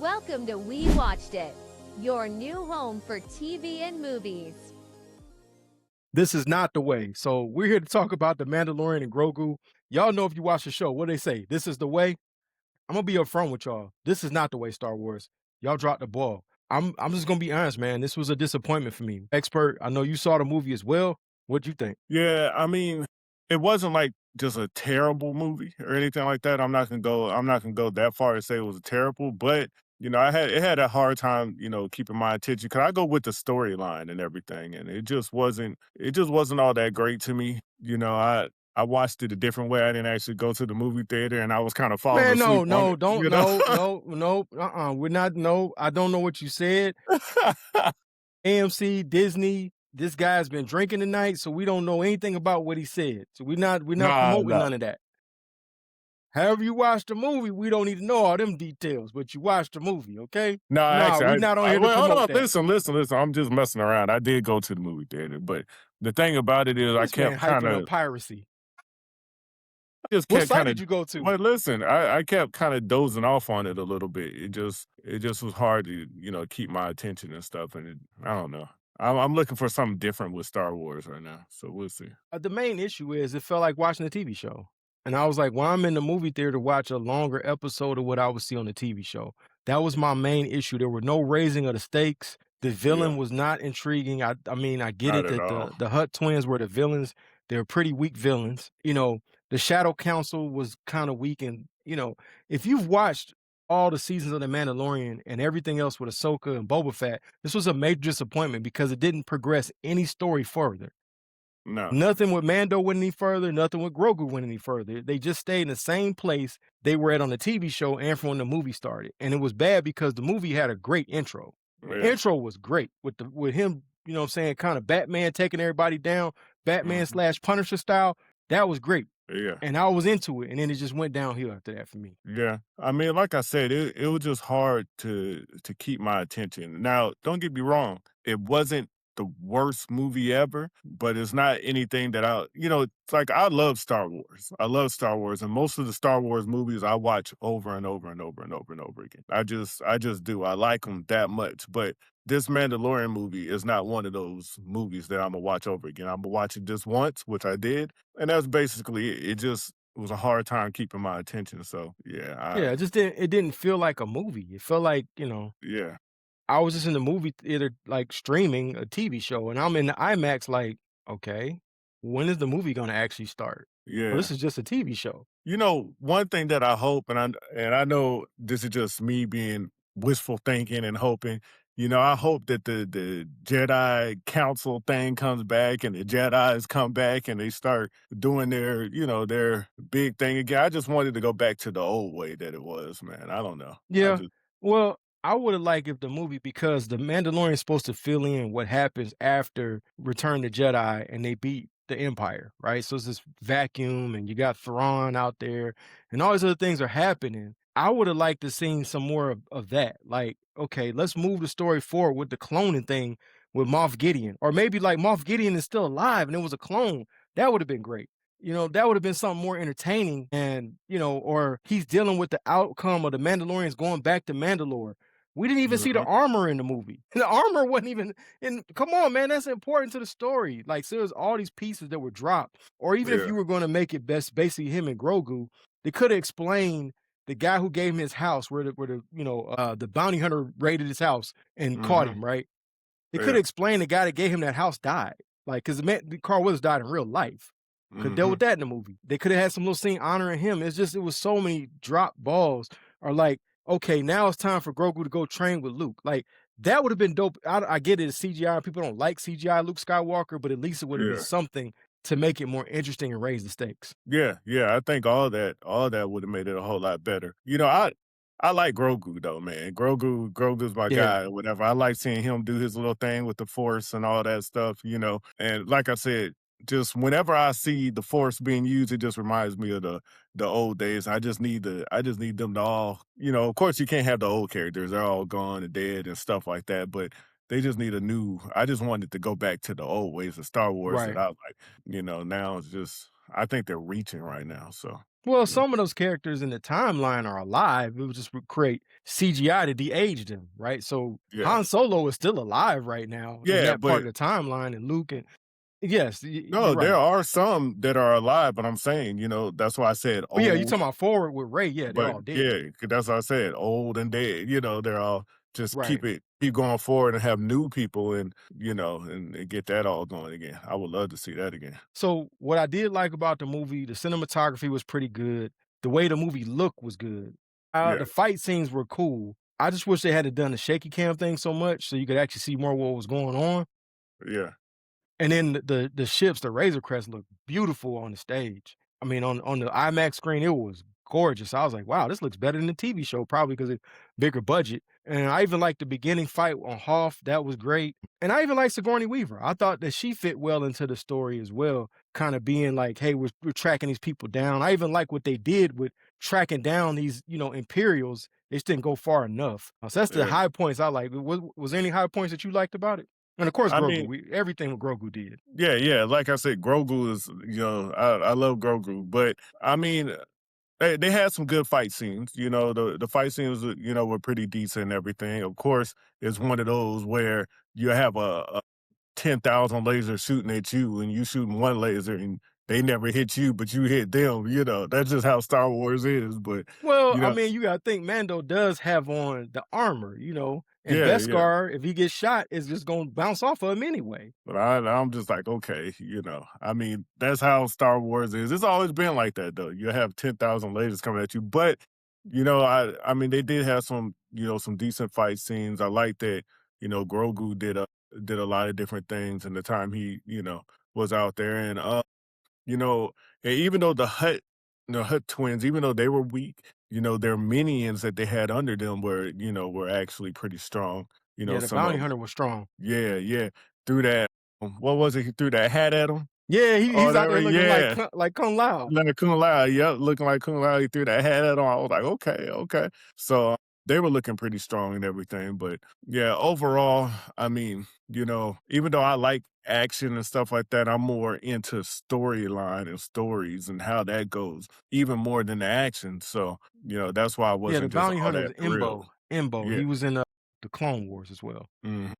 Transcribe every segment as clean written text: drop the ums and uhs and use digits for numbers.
Welcome to We Watched It, your new home for TV and movies. This is not the way. So we're here to talk about the Mandalorian and Grogu. Y'all know if you watch the show, what they say? This is the way. I'm gonna be upfront with y'all. This is not the way, Star Wars. Y'all dropped the ball. I'm just gonna be honest, man. This was a disappointment for me. Expert, I know you saw the movie as well. What'd you think? Yeah, I mean, it wasn't like just a terrible movie or anything like that. I'm not gonna go that far to say it was terrible, but it had a hard time, keeping my attention because I go with the storyline and everything, and it just wasn't all that great to me. I watched it a different way. I didn't actually go to the movie theater, and I was kind of falling Man, asleep on no, it. don't, no, no, no. We're not. No, I don't know what you said. AMC, Disney. This guy's been drinking tonight, so we don't know anything about what he said. So we're not Nah, promoting nah. none of that. However you watch the movie, we don't need to know all them details, but you watched the movie, okay? No, Nah, actually, we not on here to well, hold promote on, that. listen. I'm just messing around. I did go to the movie theater, but the thing about it is, This man hyping up piracy. I just What kept site kind did of. you go to? Well, listen, I kept kind of dozing off on it a little bit. It just was hard to keep my attention and stuff, and I don't know. I'm looking for something different with Star Wars right now, so we'll see. The main issue is it felt like watching a TV show. And I was like, well, I'm in the movie theater to watch a longer episode of what I would see on the TV show. That was my main issue. There were no raising of the stakes. The Yeah, villain was not intriguing. I mean, I get not it at that all. the Hutt twins were the villains. They're pretty weak villains. The Shadow Council was kind of weak. And, if you've watched all the seasons of The Mandalorian and everything else with Ahsoka and Boba Fett, this was a major disappointment because it didn't progress any story further. No, Nothing with Mando went any further, nothing with Grogu went any further. They just stayed in the same place they were at on the TV show and from when the movie started. And it was bad because the movie had a great intro. The yeah, intro was great with him, what I'm saying, kind of Batman taking everybody down, Batman hmm slash Punisher style. That was great. yeah. And I was into it. And then it just went downhill after that for me. Yeah, I mean, like I said, it was just hard to keep my attention. Now, don't get me wrong, it wasn't the worst movie ever, but it's not anything that it's like I love Star Wars. I love Star Wars, and most of the Star Wars movies I watch over and over and over and over and over again. I just do. I like them that much, but this Mandalorian movie is not one of those movies that I'm gonna watch over again. I'm gonna watch it just once, which I did, and that's basically it. It was a hard time keeping my attention. So yeah, Yeah, it didn't feel like a movie. It felt like, yeah, I was just in the movie theater, like streaming a TV show, and I'm in the IMAX, like, okay, when is the movie going to actually start? Oh, yeah. this is just a TV show. One thing that I hope, and I know this is just me being wishful thinking and hoping. I hope that the Jedi Council thing comes back and the Jedi's come back and they start doing their big thing again. I just wanted to go back to the old way that it was, man. I don't know. I Yeah, just well, I would have liked if the movie, because the Mandalorian is supposed to fill in what happens after Return to Jedi and they beat the Empire, right? So it's this vacuum, and you got Thrawn out there, and all these other things are happening. I would have liked to seen some more of that. Like, okay, let's move the story forward with the cloning thing with Moff Gideon, or maybe like Moff Gideon is still alive and it was a clone. That would have been great. That would have been something more entertaining, and, or he's dealing with the outcome of the Mandalorians going back to Mandalore. We didn't even see the Mhm. armor in the movie. The armor wasn't even in. Come on, man, that's important to the story. Like, so there's all these pieces that were dropped. Or even if Yeah. you were going to make it best, basically him and Grogu, they could have explained the guy who gave him his house, where the bounty hunter raided his house and caught Hmm. him. Right? They could Yeah. have explained the guy that gave him that house died. Like, because Carl Weathers died in real life. Could dealt Hmm. with that in the movie. They could have had some little scene honoring him. It was so many drop balls. Or like, okay, now it's time for Grogu to go train with Luke. Like, that would have been dope. I get it, it's CGI. People don't like CGI Luke Skywalker, but at least it would have been Yeah. something to make it more interesting and raise the stakes. Yeah, yeah, I think all that would have made it a whole lot better. I like Grogu though, man. Grogu's my Yeah. guy or whatever. I like seeing him do his little thing with the Force and all that stuff. And like I said, just whenever I see the Force being used, it just reminds me of the old days. I just need them to of course you can't have the old characters. They're all gone and dead and stuff like that, but they just need I just wanted to go back to the old ways of Star Wars that Right. I like. Now it's just I think they're reaching right now. So Well, Mm, some of those characters in the timeline are alive. It would just create CGI to de-age them, right? So yeah. Han Solo is still alive right now in Yeah, that part but of the timeline, and Luke and yes, you're no, there right. are some that are alive, but I'm saying, that's why I said But yeah, you old, talking about forward with Ray? Yeah, they're but all dead. yeah, 'cause that's why I said old and dead, they're all just Right. keep going forward and have new people and get that all going again. I would love to see that again. So what I did like about the movie, the cinematography was pretty good. The way the movie looked was good. Yeah, The fight scenes were cool. I just wish they had done the shaky cam thing so much so you could actually see more what was going on. yeah, And then the ships, the Razor Crest looked beautiful on the stage. I mean, on the IMAX screen, it was gorgeous. I was like, "Wow, this looks better than the TV show," probably because it's bigger budget. And I even liked the beginning fight on Hoth, that was great. And I even liked Sigourney Weaver. I thought that she fit well into the story as well, kinda being like, "Hey, we're tracking these people down." I even like what they did with tracking down these, Imperials. They just didn't go far enough. So that's the yeah. high points I like. Was there any high points that you liked about it? And of course, I Grogu. mean, Everything what Grogu did. yeah, yeah. Like I said, Grogu is, I love Grogu, but I mean, they had some good fight scenes. The fight scenes, were pretty decent and everything. Of course, it's one of those where you have a 10,000 lasers shooting at you and you shooting one laser and they never hit you, but you hit them. That's just how Star Wars is. But, Well, you I know, mean, you gotta think Mando does have on the armor, and yeah, yeah. Beskar, if he gets shot, is just gonna bounce off of him anay. But I'm just like, okay, I mean, that's how Star Wars is. It's always been like that, though. You have 10,000 lasers coming at you. But, I mean, they did have some decent fight scenes. I like that, Grogu did a lot of different things in the time he, was out there. And, you know, and even though the Hut twins, even though they were weak, their minions that they had under them were actually pretty strong. Yeah, the Some bounty of hunter was strong. yeah, yeah. Threw that what was it? He threw that hat at him Yeah, or he's out there whatever. looking like Yeah. Kung Lao. Like Kung Lao, yep, looking like Kung Lao. He threw that hat at him. I was like, okay, okay. So they were looking pretty strong and everything. But yeah, overall, I mean, even though I like action and stuff like that, I'm more into storyline and stories and how that goes, even more than the action. So, that's why I Yeah, the wasn't just bounty all hunter was that thrilled. Imbo. Imbo. Yeah. He was in the Clone Wars as well. Mhm.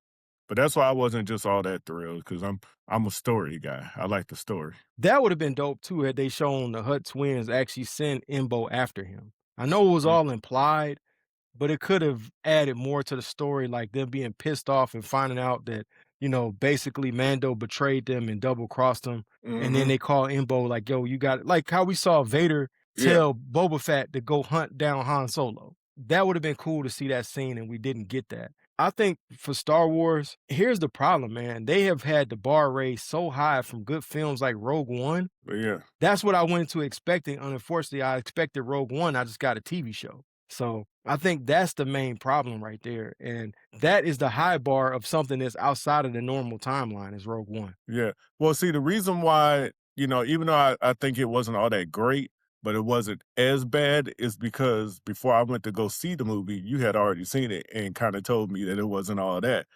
But that's why I wasn't just all that thrilled because I'm a story guy. I like the story. That would have been dope too had they shown the Hut twins actually send Imbo after him. I know it was Mm, all implied, but it could have added more to the story, like them being pissed off and finding out that, basically Mando betrayed them and double crossed them. And then mhm. they call Imbo like, yo, you got it. Like how we saw Vader Yeah, tell Boba Fett to go hunt down Han Solo. That would have been cool to see that scene, and we didn't get that. I think for Star Wars, here's the problem, man. They have had the bar raised so high from good films like Rogue One. but yeah, That's what I went into expecting. And unfortunately, I expected Rogue One. I just got a TV show. So I think that's the main problem right there. And that is the high bar of something that's outside of the normal timeline is Rogue One. yeah. Well, see, the reason why, even though I think it wasn't all that great, but it wasn't as bad is because before I went to go see the movie, you had already seen it and kind of told me that it wasn't all that.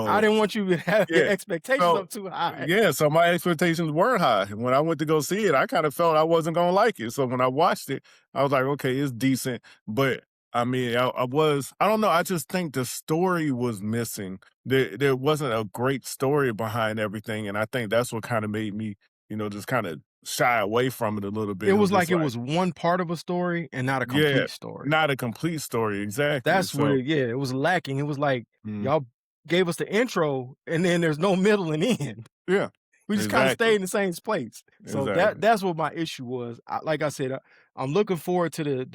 I So didn't want you to have your yeah. expectations So up too high. yeah, so my expectations were high. When I went to go see it, I kind of felt I wasn't gonna like it. So when I watched it, I was like, okay, it's decent. But I mean, I don't know, I just think the story was missing. There wasn't a great story behind everything. And I think that's what kind of made me, just kind of shy away from it a little bit. It It was was just like it like, was one part of a story and not a yeah, complete story. not a complete story, exactly. That's where, So yeah, it was lacking. It was like mm, y'all gave us the intro and then there's no middle and end. yeah, We just kinda stayed exactly. in the same place. So Exactly. that's what my issue was. Like I said, I'm looking forward to the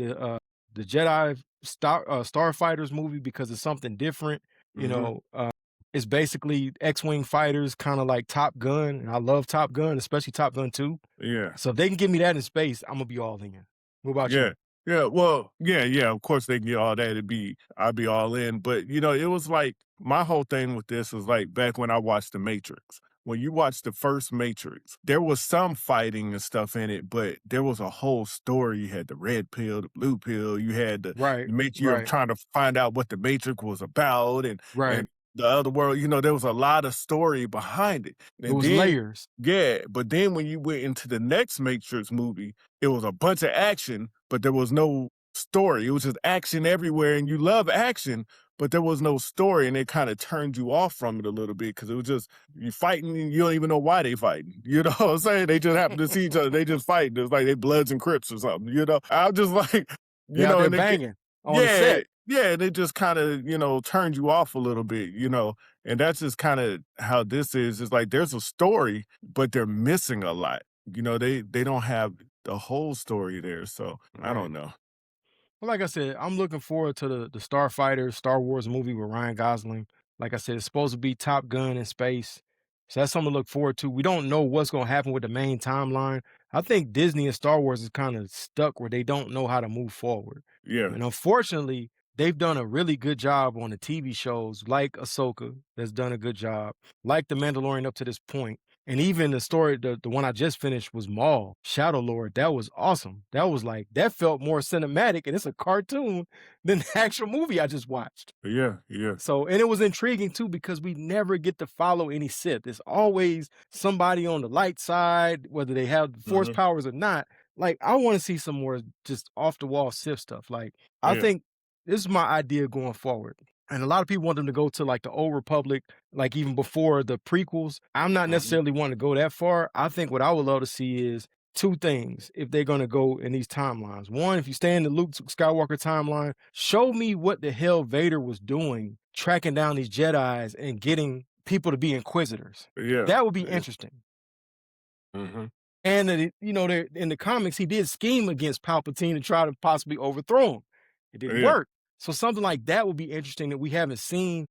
Jedi Starfighters movie because it's something different, you Hmm. know, uh, it's basically X-wing fighters, kinda like Top Gun, and I love Top Gun, especially Top Gun 2. Yeah. So if they can give me that in space, Imma be all in. What about Yeah. you? Yeah. Well, yeah, yeah. Of course they can get all that. I'd be all in. But it was like my whole thing with this was like back when I watched The Matrix. When you watch the first Matrix, there was some fighting and stuff in it, but there was a whole story. You had the red pill, the blue pill. You had Right, you're right, trying to find out what the Matrix was about, and right. the other world, there was a lot of story behind it. It And was then layers. yeah, but then when you went into the next Matrix movie, it was a bunch of action, but there was no story. It was just action everywhere, and you love action, but there was no story, and it kind of turned you off from it a little bit because it was just you fighting and you don't even know why they fighting. You know what I'm saying? They just happen to see each other. They just fight. It's like they Bloods and Crips or something. I'm just like, They out there and they banging on the yeah, set. yeah, they just kinda, turned you off a little bit, and that's just kinda how this is. It's like there's a story, but they're missing a lot. They don't have the whole story there, so I Right. don't know. Well, like I said, I'm looking forward to the Starfighter Star Wars movie with Ryan Gosling. Like I said, it's supposed to be Top Gun in space. So that's something to look forward to. We don't know what's going to happen with the main timeline. I think Disney and Star Wars is kind of stuck where they don't know how to move forward. Yeah, And unfortunately, they've done a really good job on the TV shows like Ahsoka, that's done a good job, like The Mandalorian up to this point. And even the story, the one I just finished was Maul, Shadow Lord. That was awesome. That was like, that felt more cinematic, and it's a cartoon than the actual movie I just watched. yeah, yeah. So, and it was intriguing too because we never get to follow any Sith. It's always somebody on the light side, whether they have the force Mhm. powers or not. Like, I want to see some more just off the wall Sith stuff. Like, I Yeah. think this is my idea going forward. And a lot of people want them to go to like the old Republic, like even before the prequels. I'm not Mhm. necessarily wanting to go that far. I think what I would love to see is two things if they're going to go in these timelines. One, if you stay in the Luke Skywalker timeline, show me what the hell Vader was doing, tracking down these Jedis and getting people to be inquisitors. Yeah. That would be Yeah. interesting. Mhm. And that in the comics, he did scheme against Palpatine to try to possibly overthrow him. It didn't Yeah. work. So something like that would be interesting that we haven't seen,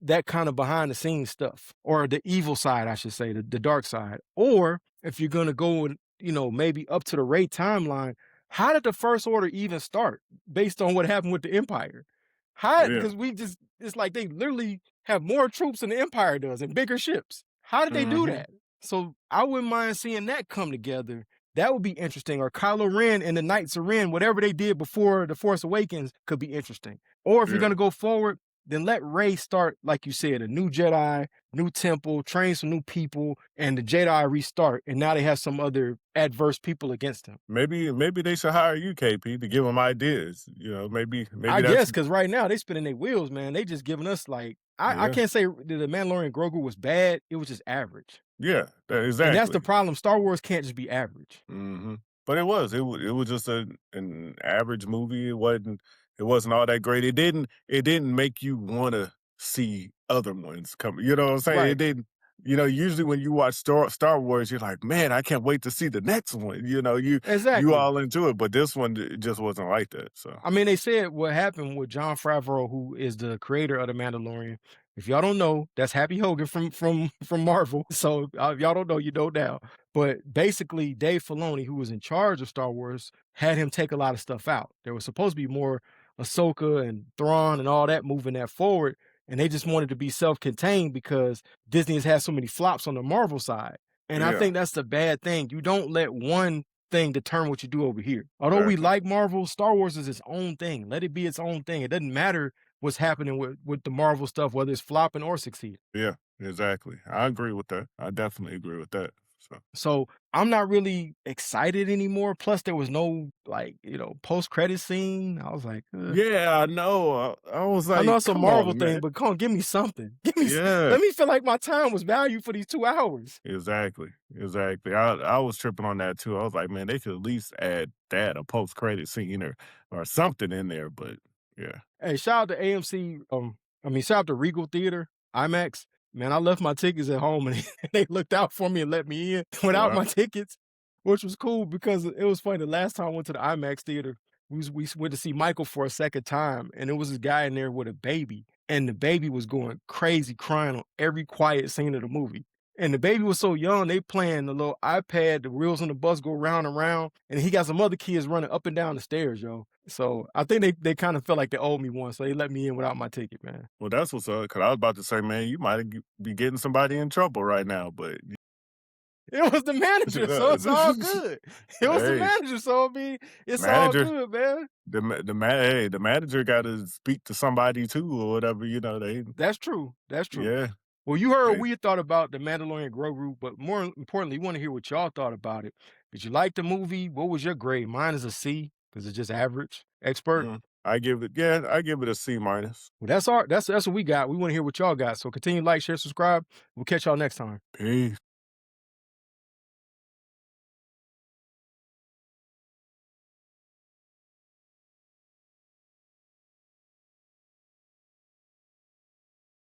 that kind of behind the scenes stuff, or the evil side, I should say, the dark side. Or if you're gonna go and, maybe up to the Rey timeline, how did the First Order even start based on what happened with the Empire? How Yeah. because it's like they literally have more troops than the Empire does and bigger ships. How did they do Mhm. that? So I wouldn't mind seeing that come together. That would be interesting. Or Kylo Ren and the Knights of Ren, whatever they did before The Force Awakens could be interesting. Or if you're Yeah. gonna go forward, then let Rey start, like you said, a new Jedi, new temple, train some new people, and the Jedi restart. And now they have some other adverse people against them. Maybe they should hire you, KP, to give them ideas. Maybe I that's guess because right now they spinning their wheels, man. They just giving us like I yeah. can't say that the Mandalorian Grogu was bad. It was just average. Yeah, And that's the exactly. problem. Star Wars can't just be average. Mhm. But it was just an average movie. It wasn't all that great. It didn't make you wanna see other ones come, you know what I'm saying? It Right. didn't usually when you watch Star Wars, you're like, "Man, I can't wait to see the next one." You Exactly. all into it, but this one just wasn't like that, so I mean, they said what happened with John Favreau, who is the creator of The Mandalorian. If y'all don't know, that's Happy Hogan from Marvel. So if y'all don't know, you know now. But basically, Dave Filoni, who was in charge of Star Wars, had him take a lot of stuff out. There was supposed to be more Ahsoka and Thrawn and all that moving that forward, and they just wanted to be self-contained because Disney has had so many flops on the Marvel side. And I yeah, think that's the bad thing. You don't let one thing determine what you do over here. Although we exactly. like Marvel, Star Wars is its own thing. Let it be its own thing. It doesn't matter what's happening with the Marvel stuff, whether it's flopping or succeeding. Yeah, exactly. I agree with that. I definitely agree with that, so So I'm not really excited anymore. Plus, there was no like, post credit scene. I was like, yeah, I know. I was I know like, it's a "Come Marvel on, thing, man." but come on, give me something. Yeah. Let me feel like my time was valued for these 2 hours. Exactly, exactly. I was tripping on that too. I was like, man, they could at least add that a post credit scene or something in there. But yeah, Hey, shout out to AMC. Shout out to Regal Theater, IMAX. Man, I left my tickets at home and they looked out for me and let me in without wow, my tickets, which was cool because it was funny. The last time I went to the IMAX theater, we went to see Michael for a second time, and there was this guy in there with a baby, and the baby was going crazy, crying on every quiet scene of the movie. And the baby was so young, they playing the little iPad, the wheels on the bus go round and round, and he got some other kids running up and down the stairs, yo. So I think they kind of felt like they owed me one, so they let me in without my ticket, man. well, that's what's up. Because I was about to say, man, you might be getting somebody in trouble right now. But It was the manager, so it's all good. It was the Hey, manager, so I mean, it's all manager, good, man. hey, the manager got to speak to somebody too, or whatever. You know, they, That's true. That's true. yeah, Well, you heard what they, we thought about the Mandalorian Grogu, but more importantly, we want to hear what y'all thought about it. Did you like the movie? What was your grade? Mine is a C because it's just average. Expert. I give it a C minus. Well, that's what we got. We want to hear what y'all got. So continue to like, share, subscribe. We'll catch y'all next time. Peace.